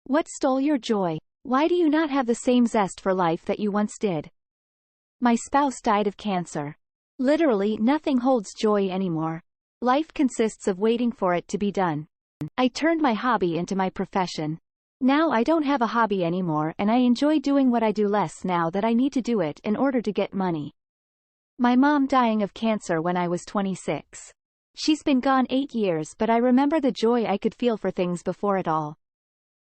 What stole your joy? Why do you not have the same zest for life that you once did? My spouse died of cancer. Literally nothing holds joy anymore. Life consists of waiting for it to be done. I turned my hobby into my profession. Now I don't have a hobby anymore and I enjoy doing what I do less now that I need to do it in order to get money. My mom dying of cancer when I was 26. She's been gone 8 years, but I remember the joy I could feel for things before it all.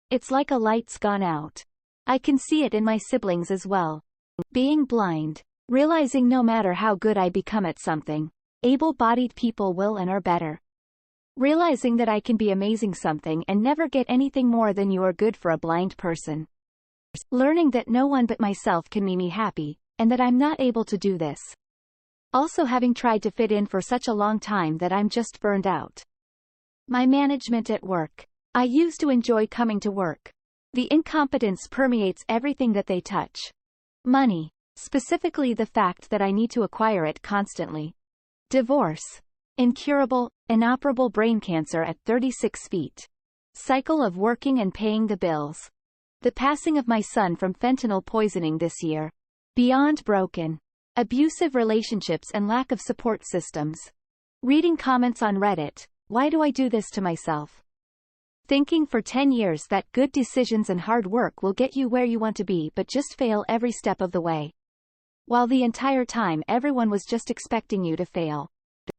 It's like a light's gone out. I can see it in my siblings as well. Being blind. Realizing no matter how good I become at something, able-bodied people will and are better. Realizing that I can be amazing something and never get anything more than you are good for a blind person. Learning that no one but myself can make me happy, and that I'm not able to do this. Also having tried to fit in for such a long time that I'm just burned out. My management at work. I used to enjoy coming to work. The incompetence permeates everything that they touch. Money. Specifically the fact that I need to acquire it constantly. Divorce. Incurable, inoperable brain cancer at 36 feet. Cycle of working and paying the bills. The passing of my son from fentanyl poisoning this year. Beyond broken. Abusive relationships and lack of support systems. Reading comments on Reddit, why do I do this to myself? Thinking for 10 years that good decisions and hard work will get you where you want to be but just fail every step of the way. While the entire time everyone was just expecting you to fail.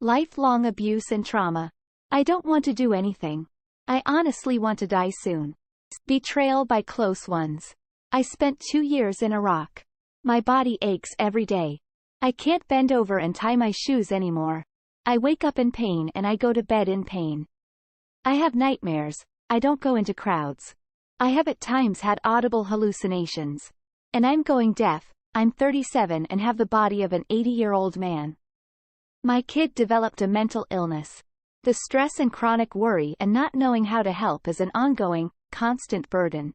Lifelong abuse and trauma. I don't want to do anything. I honestly want to die soon. Betrayal by close ones. I spent 2 years in Iraq. My body aches every day. I can't bend over and tie my shoes anymore. I wake up in pain and I go to bed in pain. I have nightmares. I don't go into crowds. I have at times had audible hallucinations. And I'm going deaf. I'm 37 and have the body of an 80-year-old man. My kid developed a mental illness. The stress and chronic worry and not knowing how to help is an ongoing, constant burden.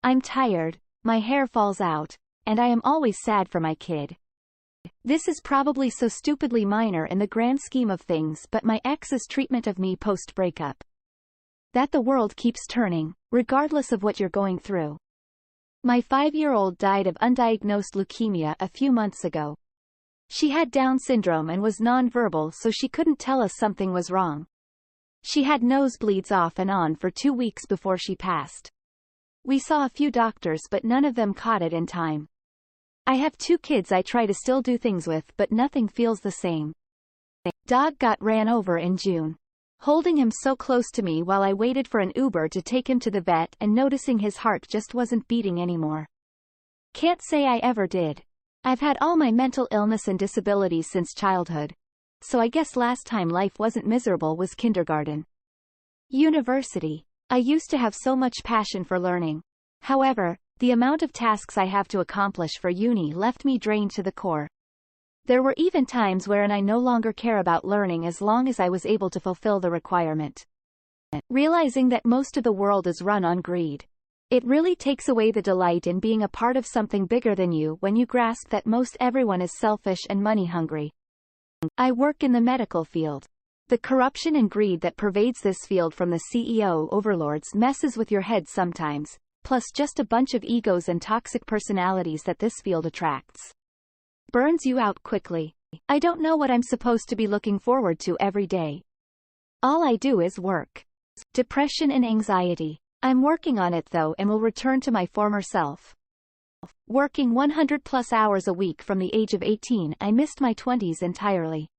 I'm tired, my hair falls out, and I am always sad for my kid. This is probably so stupidly minor in the grand scheme of things, but my ex's treatment of me post-breakup. That the world keeps turning, regardless of what you're going through. My 5-year-old died of undiagnosed leukemia a few months ago. She had Down syndrome and was nonverbal, so she couldn't tell us something was wrong. She had nosebleeds off and on for 2 weeks before she passed. We saw a few doctors but none of them caught it in time. I have 2 kids I try to still do things with but nothing feels the same. Dog got ran over in June. Holding him so close to me while I waited for an Uber to take him to the vet and noticing his heart just wasn't beating anymore. Can't say I ever did. I've had all my mental illness and disabilities since childhood. So I guess last time life wasn't miserable was kindergarten. University. I used to have so much passion for learning. However, the amount of tasks I have to accomplish for uni left me drained to the core. There were even times wherein I no longer care about learning as long as I was able to fulfill the requirement. Realizing that most of the world is run on greed. It really takes away the delight in being a part of something bigger than you when you grasp that most everyone is selfish and money hungry. I work in the medical field. The corruption and greed that pervades this field from the CEO overlords messes with your head sometimes, plus just a bunch of egos and toxic personalities that this field attracts. Burns you out quickly. I don't know what I'm supposed to be looking forward to every day. All I do is work. Depression and anxiety. I'm working on it though and will return to my former self. Working 100+ hours a week from the age of 18, I missed my 20s entirely.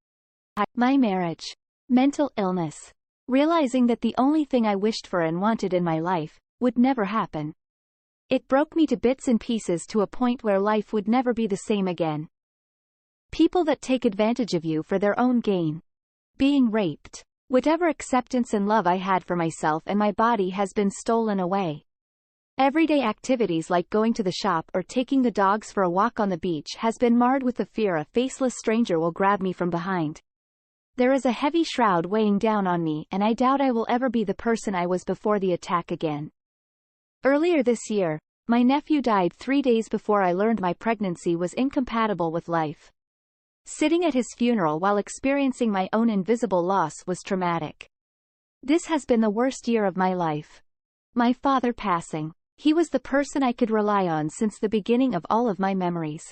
My marriage. Mental illness. Realizing that the only thing I wished for and wanted in my life would never happen. It broke me to bits and pieces to a point where life would never be the same again. People that take advantage of you for their own gain. Being raped. Whatever acceptance and love I had for myself and my body has been stolen away. Everyday activities like going to the shop or taking the dogs for a walk on the beach has been marred with the fear a faceless stranger will grab me from behind. There is a heavy shroud weighing down on me and I doubt I will ever be the person I was before the attack again. Earlier this year, my nephew died 3 days before I learned my pregnancy was incompatible with life. Sitting at his funeral while experiencing my own invisible loss was traumatic. This has been the worst year of my life. My father passing. He was the person I could rely on since the beginning of all of my memories.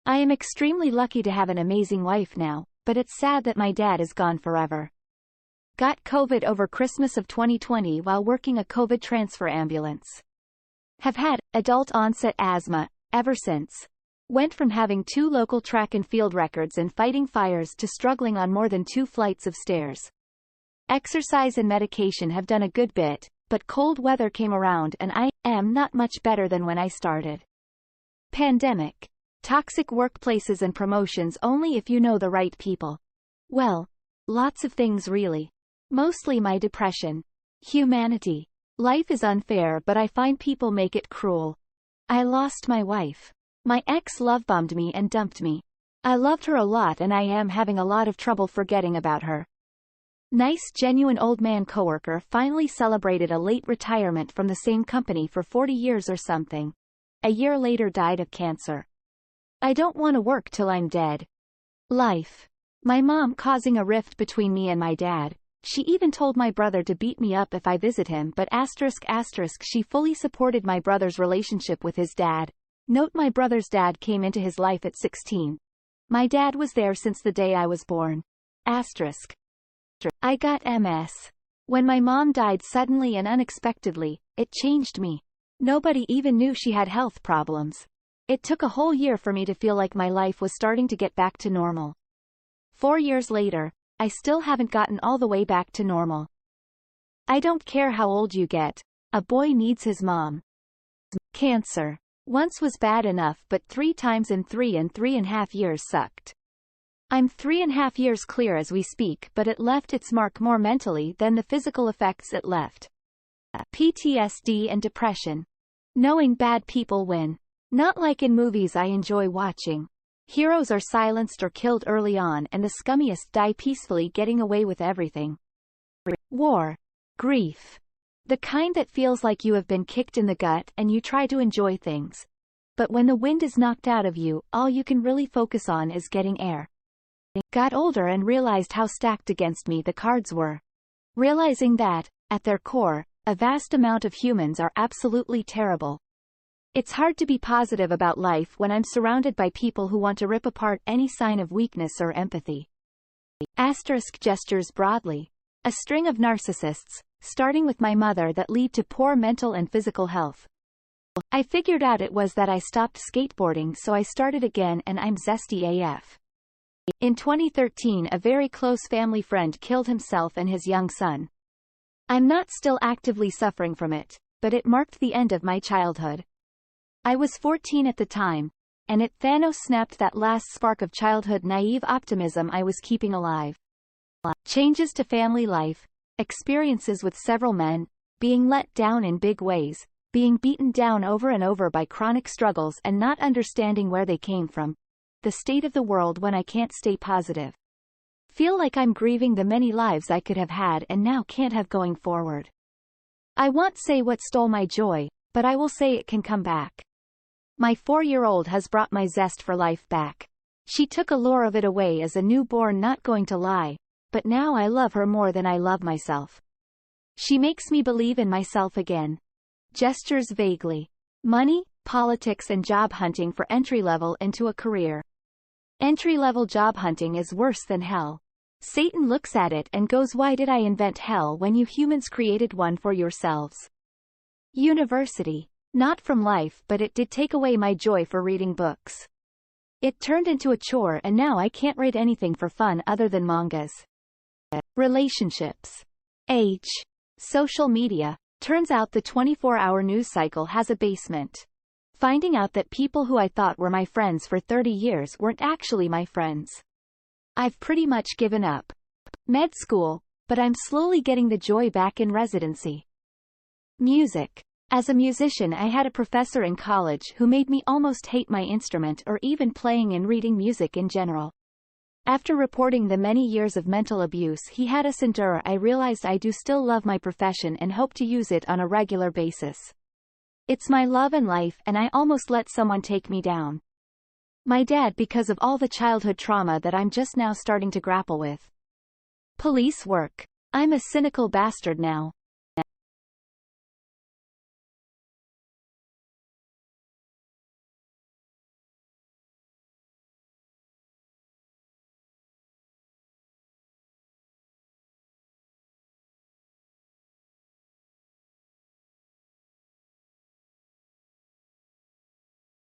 I am extremely lucky to have an amazing wife now, but it's sad that my dad is gone forever. Got COVID over Christmas of 2020 while working a COVID transfer ambulance. Have had adult onset asthma ever since. Went from having 2 local track and field records and fighting fires to struggling on more than 2 flights of stairs. Exercise and medication have done a good bit, but cold weather came around and I am not much better than when I started. Pandemic. Toxic workplaces and promotions only if you know the right people. Well, lots of things really. Mostly my depression. Humanity. Life is unfair, but I find people make it cruel. I lost my wife. My ex love-bombed me and dumped me. I loved her a lot and I am having a lot of trouble forgetting about her. Nice genuine old man coworker finally celebrated a late retirement from the same company for 40 years or something. A year later died of cancer. I don't want to work till I'm dead. Life. My mom causing a rift between me and my dad. She even told my brother to beat me up if I visit him, but she fully supported my brother's relationship with his dad. Note my brother's dad came into his life at 16. My dad was there since the day I was born. I got MS. When my mom died suddenly and unexpectedly, it changed me. Nobody even knew she had health problems. It took a whole year for me to feel like my life was starting to get back to normal. 4 years later, I still haven't gotten all the way back to normal. I don't care how old you get. A boy needs his mom. Cancer. Once was bad enough, but 3 times in 3.5 years sucked. I'm 3.5 years clear as we speak, but it left its mark more mentally than the physical effects it left. PTSD and depression. Knowing bad people win. Not like in movies I enjoy watching. Heroes are silenced or killed early on and the scummiest die peacefully getting away with everything. War. Grief. The kind that feels like you have been kicked in the gut and you try to enjoy things. But when the wind is knocked out of you, all you can really focus on is getting air. Got older and realized how stacked against me the cards were. Realizing that, at their core, a vast amount of humans are absolutely terrible. It's hard to be positive about life when I'm surrounded by people who want to rip apart any sign of weakness or empathy. Gestures broadly. A string of narcissists, starting with my mother, that lead to poor mental and physical health. I figured out it was that I stopped skateboarding, so I started again and I'm zesty AF. In 2013, a very close family friend killed himself and his young son. I'm not still actively suffering from it, but it marked the end of my childhood. I was 14 at the time, and it Thanos snapped that last spark of childhood naive optimism I was keeping alive. Changes to family life, experiences with several men, being let down in big ways, being beaten down over and over by chronic struggles and not understanding where they came from. The state of the world when I can't stay positive. Feel like I'm grieving the many lives I could have had and now can't have going forward. I won't say what stole my joy, but I will say it can come back. My 4-year-old has brought my zest for life back. She took a lure of it away as a newborn, not going to lie, but now I love her more than I love myself. She makes me believe in myself again. Gestures vaguely. Money, politics and job hunting for entry-level into a career. Entry-level job hunting is worse than hell. Satan looks at it and goes, why did I invent hell when you humans created one for yourselves? University. Not from life, but it did take away my joy for reading books. It turned into a chore and now I can't read anything for fun other than mangas. Relationships. Age. Social media. Turns out the 24-hour news cycle has a basement. Finding out that people who I thought were my friends for 30 years weren't actually my friends. I've pretty much given up med school, but I'm slowly getting the joy back in residency. Music. As a musician, I had a professor in college who made me almost hate my instrument or even playing and reading music in general. After reporting the many years of mental abuse he had us endure, I realized I do still love my profession and hope to use it on a regular basis. It's my love and life, and I almost let someone take me down. My dad, because of all the childhood trauma that I'm just now starting to grapple with. Police work. I'm a cynical bastard now.